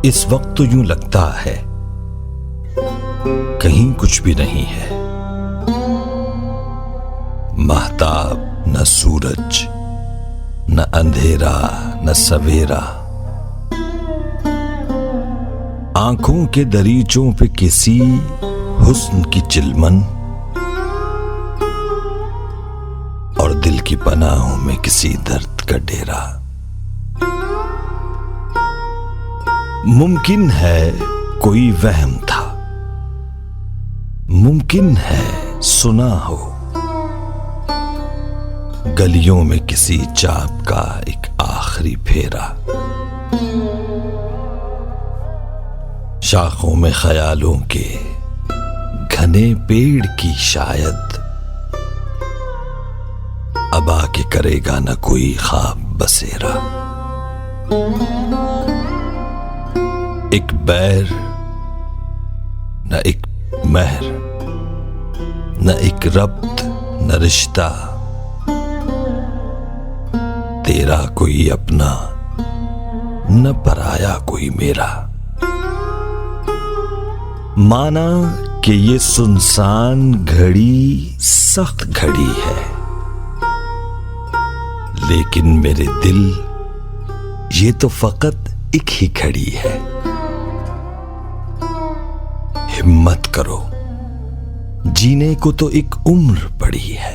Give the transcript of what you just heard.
इस वक्त तो यूं लगता है कहीं कुछ भी नहीं है। महताब न सूरज, न अंधेरा न सवेरा, आंखों के दरीचों पे किसी हुस्न की चिलमन, और दिल की पनाहों में किसी दर्द का डेरा। मुमकिन है कोई वहम था, मुमकिन है सुना हो, गलियों में किसी चाप का एक आखिरी फेरा। शाखों में ख्यालों के घने पेड़ की शायद अब आके करेगा न कोई ख्वाब बसेरा। एक बैर न एक महर, न एक रब्त न रिश्ता, तेरा कोई अपना न पराया कोई मेरा। माना कि ये सुनसान घड़ी सख्त घड़ी है, लेकिन मेरे दिल ये तो फकत एक ही घड़ी है। हिम्मत करो, जीने को तो एक उम्र पड़ी है।